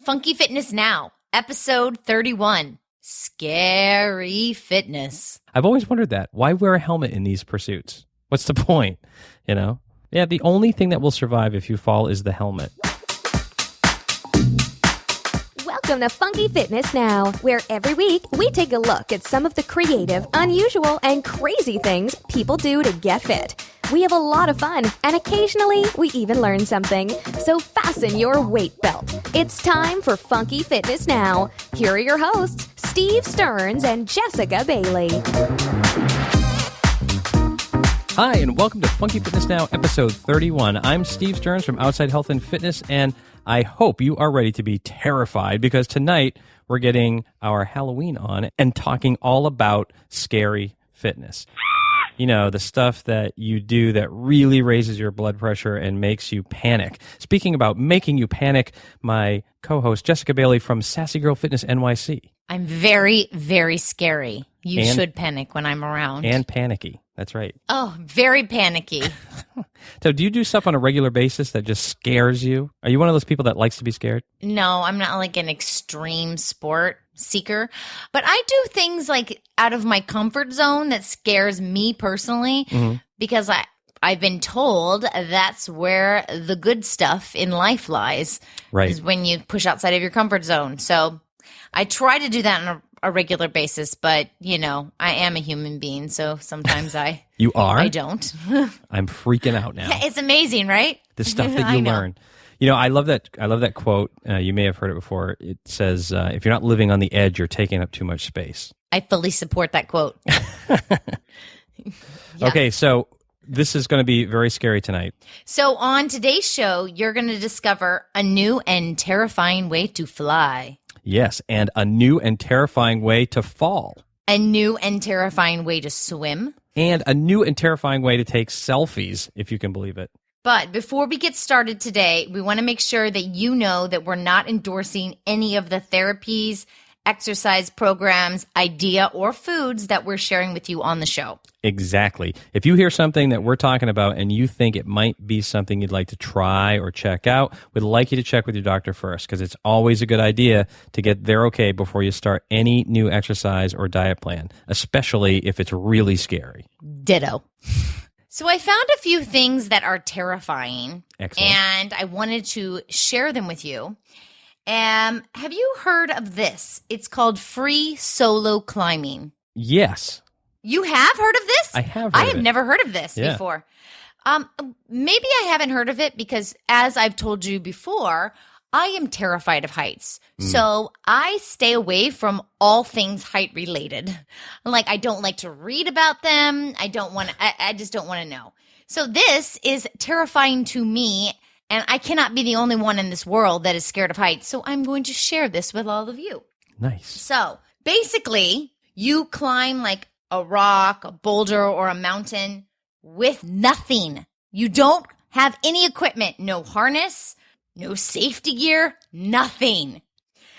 Funky Fitness Now, episode 31, Scary Fitness. I've always wondered that. Why wear a helmet in these pursuits? What's the point? Yeah, the only thing that will survive if you fall is the helmet. Welcome to Funky Fitness Now, where every week we take a look at some of the creative, unusual, and crazy things people do to get fit. We have a lot of fun, and occasionally we even learn something. So fasten your weight belt. It's time for Funky Fitness Now. Here are your hosts, Steve Stearns and Jessica Bailey. Hi, and welcome to Funky Fitness Now, episode 31. I'm Steve Stearns from Outside Health and Fitness, and I hope you are ready to be terrified because tonight we're getting our Halloween on and talking all about scary fitness. You know, the stuff that you do that really raises your blood pressure and makes you panic. Speaking about making you panic, my co-host Jessica Bailey from Sassy Girl Fitness NYC. I'm very, very scary. You should panic when I'm around. And panicky. That's right. Oh, very panicky. So do you do stuff on a regular basis that just scares you? Are you one of those people that likes to be scared? No, I'm not like an extreme sport seeker, but I do things like out of my comfort zone that scares me personally because I've been told that's where the good stuff in life lies. Right. Is when you push outside of your comfort zone. So I try to do that on a regular basis, but you know, I am a human being, so sometimes You are? I don't. I'm freaking out now. It's amazing, right? The stuff that you learn. You know, I love that quote. You may have heard it before. It says, if you're not living on the edge, you're taking up too much space. I fully support that quote. Yeah. Okay, so this is going to be very scary tonight. So on today's show, you're going to discover a new and terrifying way to fly. Yes, and a new and terrifying way to fall. A new and terrifying way to swim. And a new and terrifying way to take selfies, if you can believe it. But before we get started today, we want to make sure that you know that we're not endorsing any of the therapies, exercise programs, idea, or foods that we're sharing with you on the show. Exactly. If you hear something that we're talking about and you think it might be something you'd like to try or check out, we'd like you to check with your doctor first because it's always a good idea to get their okay before you start any new exercise or diet plan, especially if it's really scary. Ditto. So I found a few things that are terrifying. Excellent. And I wanted to share them with you. Have you heard of this? It's called free solo climbing. Yes. You have heard of this? I have heard I of have it. never heard of this before. Maybe I haven't heard of it because, as I've told you before, I am terrified of heights. So I stay away from all things height related. Like, I don't like to read about them. I just don't want to know. So this is terrifying to me, and I cannot be the only one in this world that is scared of heights. So I'm going to share this with all of you. Nice. So basically, you climb like a rock, a boulder, or a mountain with nothing. You don't have any equipment, no harness, no safety gear, nothing.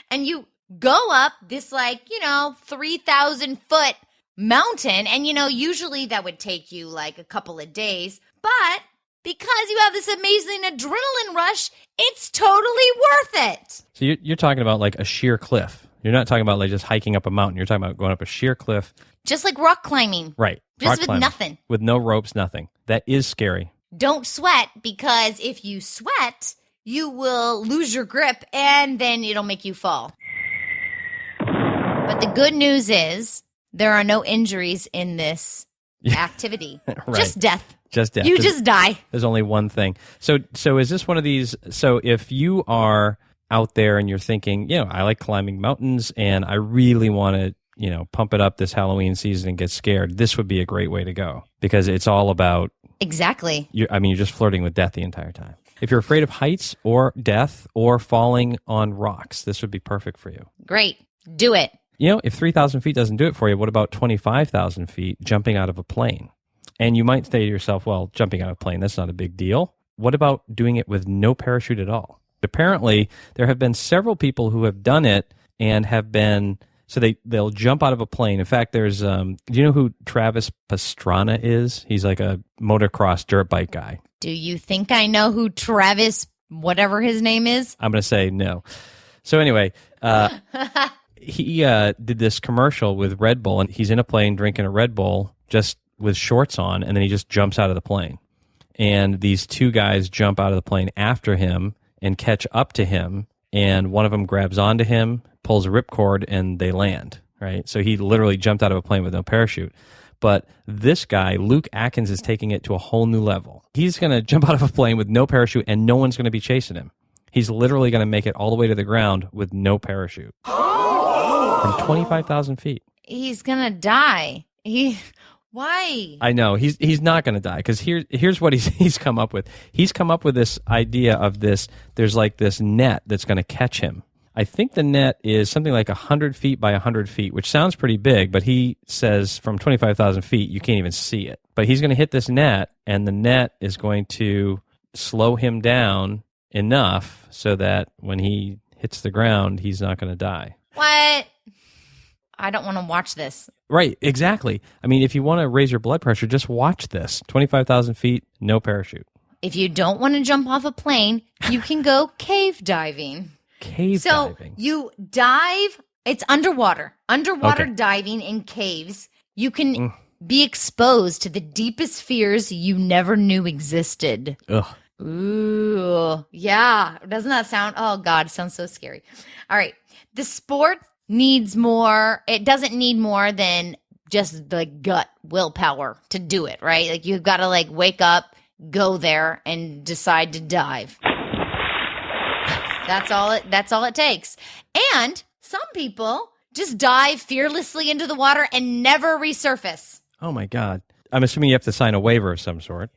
And you go up this 3,000 foot mountain. And, usually that would take you like a couple of days. But because you have this amazing adrenaline rush, it's totally worth it. So you're talking about like a sheer cliff. You're not talking about like just hiking up a mountain. You're talking about going up a sheer cliff. Just like rock climbing. Right. Just rock with climbing. nothing. With no ropes, nothing. That is scary. Don't sweat, because if you sweat, you will lose your grip and then it'll make you fall. But the good news is there are no injuries in this activity. Right. Just death. Just death. You just die. There's only one thing. So is this one of these? So if you are out there and you're thinking, I like climbing mountains and I really want to, pump it up this Halloween season and get scared, this would be a great way to go because it's all about. Exactly. You're just flirting with death the entire time. If you're afraid of heights or death or falling on rocks, this would be perfect for you. Great. Do it. If 3,000 feet doesn't do it for you, what about 25,000 feet jumping out of a plane? And you might say to yourself, well, jumping out of a plane, that's not a big deal. What about doing it with no parachute at all? Apparently, there have been several people who have done it and have been, so they'll jump out of a plane. In fact, there's, do you know who Travis Pastrana is? He's like a motocross dirt bike guy. Do you think I know who Travis, whatever his name is? I'm going to say no. So anyway, he did this commercial with Red Bull, and he's in a plane drinking a Red Bull just with shorts on, and then he just jumps out of the plane. And these two guys jump out of the plane after him and catch up to him, and one of them grabs onto him, pulls a ripcord, and they land, right? So he literally jumped out of a plane with no parachute. But this guy, Luke Atkins, is taking it to a whole new level. He's going to jump out of a plane with no parachute, and no one's going to be chasing him. He's literally going to make it all the way to the ground with no parachute from 25,000 feet. He's going to die. Why? I know he's not going to die, because here's what he's come up with. He's come up with this idea of this. There's like this net that's going to catch him. I think the net is something like 100 feet by 100 feet, which sounds pretty big, but he says from 25,000 feet you can't even see it. But he's going to hit this net, and the net is going to slow him down enough so that when he hits the ground, he's not going to die. What? I don't want to watch this. Right, exactly. I mean, if you want to raise your blood pressure, just watch this. 25,000 feet, no parachute. If you don't want to jump off a plane, you can go cave diving. Cave diving. So you dive, it's underwater. Underwater Okay. diving in caves. You can be exposed to the deepest fears you never knew existed. Ugh. Ooh, yeah. Doesn't that sound, oh God, it sounds so scary. All right. The sport needs more, it doesn't need more than just the gut willpower to do it, right? Like you've got to like wake up, go there, and decide to dive. That's all it takes. And some people just dive fearlessly into the water and never resurface. Oh my God. I'm assuming you have to sign a waiver of some sort.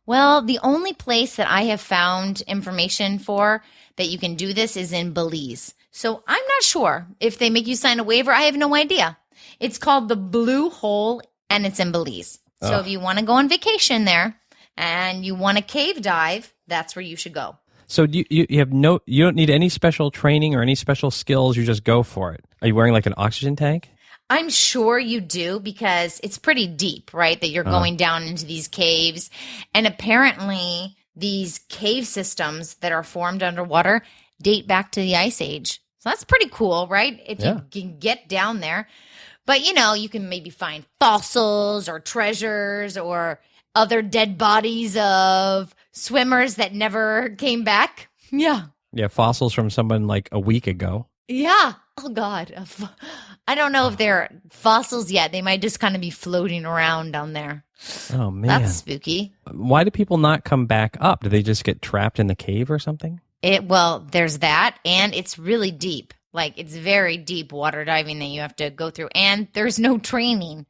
Well, the only place that I have found information for that you can do this is in Belize. So I'm not sure if they make you sign a waiver. I have no idea. It's called the Blue Hole, and it's in Belize. So if you want to go on vacation there and you want to cave dive, that's where you should go. So you don't need any special training or any special skills. You just go for it. Are you wearing like an oxygen tank? I'm sure you do, because it's pretty deep, right? That you're going down into these caves. And apparently these cave systems that are formed underwater date back to the Ice Age. So that's pretty cool, right? If you can get down there. But, you can maybe find fossils or treasures or other dead bodies of swimmers that never came back. Yeah. Yeah, fossils from someone like a week ago. Yeah. Oh, God. I don't know if they're fossils yet. They might just kind of be floating around down there. Oh, man. That's spooky. Why do people not come back up? Do they just get trapped in the cave or something? Well, there's that, and it's really deep. Like, it's very deep water diving that you have to go through, and there's no training.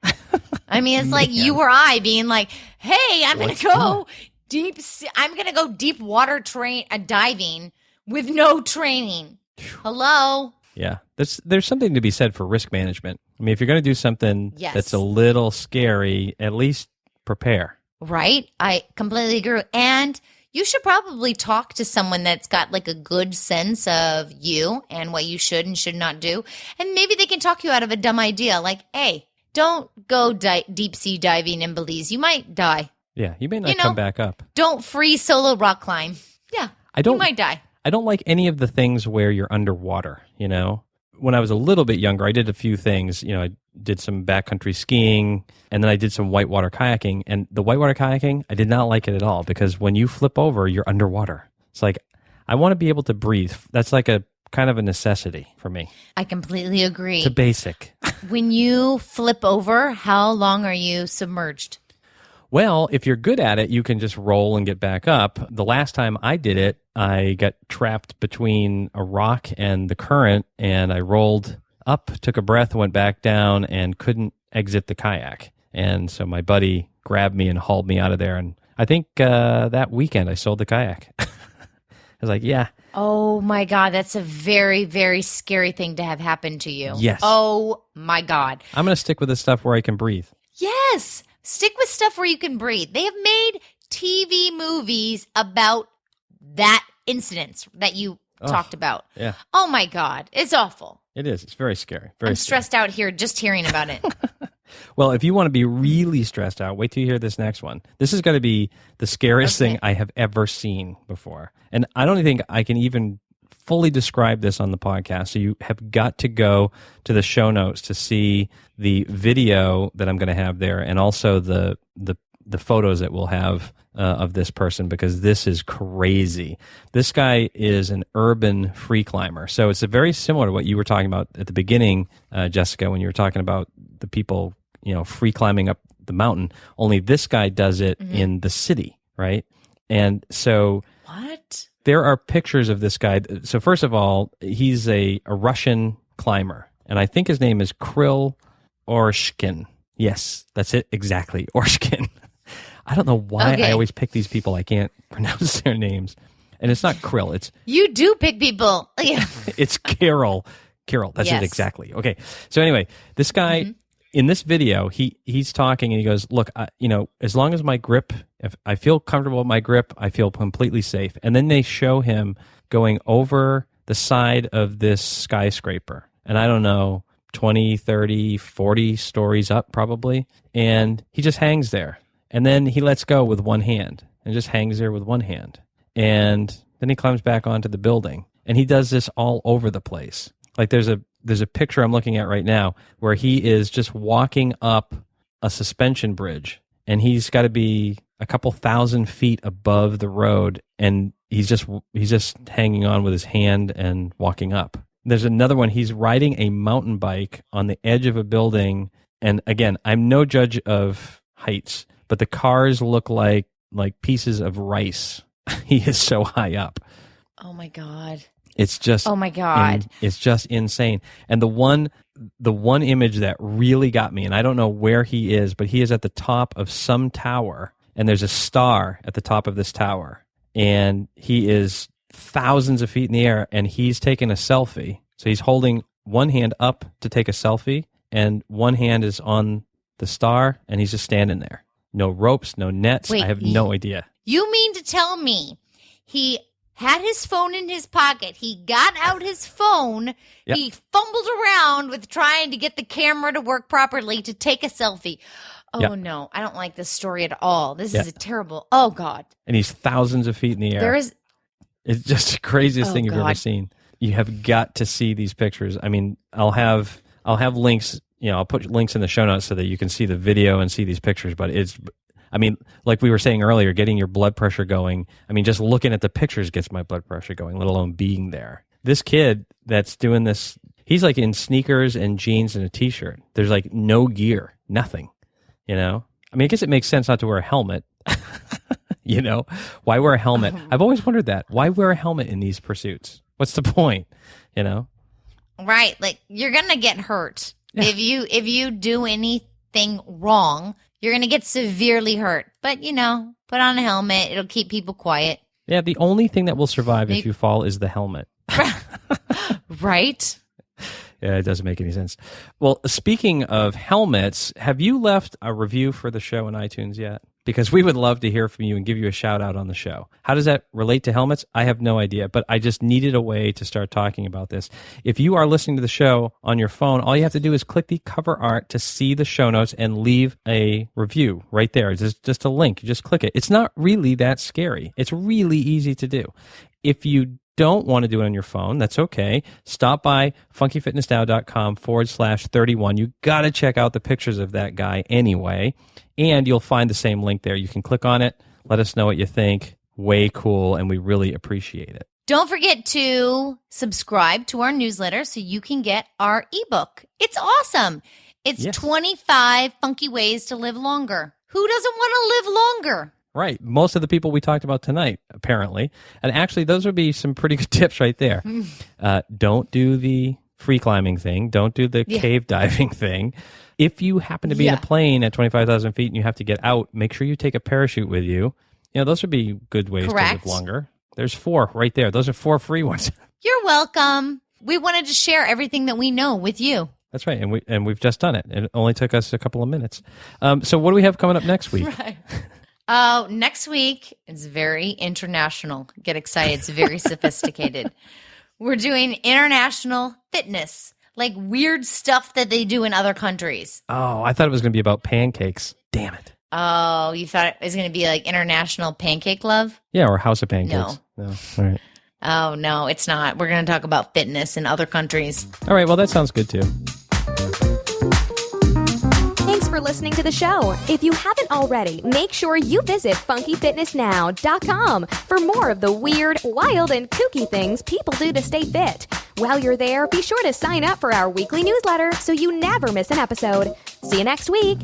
I mean, it's like you or I being like, hey, I'm going to go deep. I'm going to go deep water diving with no training. Hello? Yeah. There's something to be said for risk management. I mean, if you're going to do something that's a little scary, at least prepare. Right? I completely agree. And you should probably talk to someone that's got like a good sense of you and what you should and should not do. And maybe they can talk you out of a dumb idea like, hey, don't go deep sea diving in Belize. You might die. Yeah, you may not come back up. Don't free solo rock climb. Yeah, you might die. I don't like any of the things where you're underwater, When I was a little bit younger, I did a few things. I did some backcountry skiing, and then I did some whitewater kayaking. And the whitewater kayaking, I did not like it at all, because when you flip over, you're underwater. It's like, I want to be able to breathe. That's like a kind of a necessity for me. I completely agree. It's a basic. When you flip over, how long are you submerged? Well, if you're good at it, you can just roll and get back up. The last time I did it, I got trapped between a rock and the current, and I rolled up, took a breath, went back down, and couldn't exit the kayak. And so my buddy grabbed me and hauled me out of there. And I think that weekend I sold the kayak. I was like, yeah. Oh, my God. That's a very, very scary thing to have happen to you. Yes. Oh, my God. I'm going to stick with the stuff where I can breathe. Yes. Stick with stuff where you can breathe. They have made TV movies about that incident that you talked about. Yeah. Oh, my God. It's awful. It is. It's very scary. I'm stressed out here just hearing about it. Well, if you want to be really stressed out, wait till you hear this next one. This is going to be the scariest thing I have ever seen before. And I don't think I can even fully describe this on the podcast, so you have got to go to the show notes to see the video that I'm going to have there, and also the photos that we'll have of this person, because this is crazy. This guy is an urban free climber. So it's very similar to what you were talking about at the beginning, Jessica, when you were talking about the people, free climbing up the mountain. Only this guy does it in the city, right? And so What? there are pictures of this guy. So first of all, he's a Russian climber, and I think his name is Kryl Orshkin. Yes, that's it exactly, Orshkin. I don't know why I always pick these people. I can't pronounce their names. And it's not Krill. It's You do pick people. Yeah. it's Carol. Carol. That's it exactly. Okay. So anyway, this guy in this video, he's talking and he goes, "Look, as long as my grip, if I feel comfortable with my grip, I feel completely safe." And then they show him going over the side of this skyscraper. And I don't know, 20, 30, 40 stories up probably. And he just hangs there. And then he lets go with one hand and just hangs there with one hand. And then he climbs back onto the building. And he does this all over the place. Like there's a picture I'm looking at right now where he is just walking up a suspension bridge. And he's got to be a couple thousand feet above the road. And he's just hanging on with his hand and walking up. There's another one. He's riding a mountain bike on the edge of a building. And again, I'm no judge of heights, but the cars look like pieces of rice. He is so high up. Oh my God. It's just Oh my God. It's just insane. And the one image that really got me, and I don't know where he is, but he is at the top of some tower, and there's a star at the top of this tower, and he is thousands of feet in the air, and he's taking a selfie. So he's holding one hand up to take a selfie, and one hand is on the star, and he's just standing there. No ropes, no nets. Wait, I have no idea. You mean to tell me he had his phone in his pocket, he got out his phone, Yep. he fumbled around with trying to get the camera to work properly to take a selfie. Oh Yep. no, I don't like this story at all. This Yeah. is a terrible. Oh God. And he's thousands of feet in the air. There is It's just the craziest Oh, thing you've ever God. seen. You have got to see these pictures. I mean, I'll have links. I'll put links in the show notes so that you can see the video and see these pictures. But like we were saying earlier, getting your blood pressure going. I mean, just looking at the pictures gets my blood pressure going, let alone being there. This kid that's doing this, he's like in sneakers and jeans and a t-shirt. There's like no gear, nothing. I mean, I guess it makes sense not to wear a helmet. Why wear a helmet? I've always wondered that. Why wear a helmet in these pursuits? What's the point? right. Like you're gonna get hurt Yeah. if you do anything wrong. You're gonna get severely hurt. But put on a helmet. It'll keep people quiet. Yeah, the only thing that will survive if Maybe- you fall is the helmet. Right. Yeah, it doesn't make any sense. Well, speaking of helmets, have you left a review for the show on iTunes yet? Because we would love to hear from you and give you a shout out on the show. How does that relate to helmets? I have no idea, but I just needed a way to start talking about this. If you are listening to the show on your phone, all you have to do is click the cover art to see the show notes and leave a review right there. It's just a link. You just click it. It's not really that scary. It's really easy to do. If you don't want to do it on your phone, that's okay. Stop by funkyfitnessnow.com/31. You got to check out the pictures of that guy anyway, and you'll find the same link there. You can click on it. Let us know what you think. Way cool, and we really appreciate it. Don't forget to subscribe to our newsletter so you can get our ebook. It's awesome. It's Yes. 25 funky ways to live longer. Who doesn't want to live longer? Right. Most of the people we talked about tonight, apparently. And actually, those would be some pretty good tips right there. Don't do the free climbing thing. Don't do the cave diving thing. If you happen to be in a plane at 25,000 feet and you have to get out, make sure you take a parachute with you. Those would be good ways to live longer. There's 4 right there. Those are 4 free ones. You're welcome. We wanted to share everything that we know with you. That's right. And we've just done it. It only took us a couple of minutes. So what do we have coming up next week? Right. Next week is very international. Get excited. It's very sophisticated. We're doing international fitness, like weird stuff that they do in other countries. Oh, I thought it was going to be about pancakes. Damn it. Oh, you thought it was going to be like international pancake love? Yeah, or House of Pancakes. No. All right. Oh, no, it's not. We're going to talk about fitness in other countries. All right, well, that sounds good too. Thanks for listening to the show. If you haven't already, make sure you visit funkyfitnessnow.com for more of the weird, wild, and kooky things people do to stay fit. While you're there, be sure to sign up for our weekly newsletter so you never miss an episode. See you next week.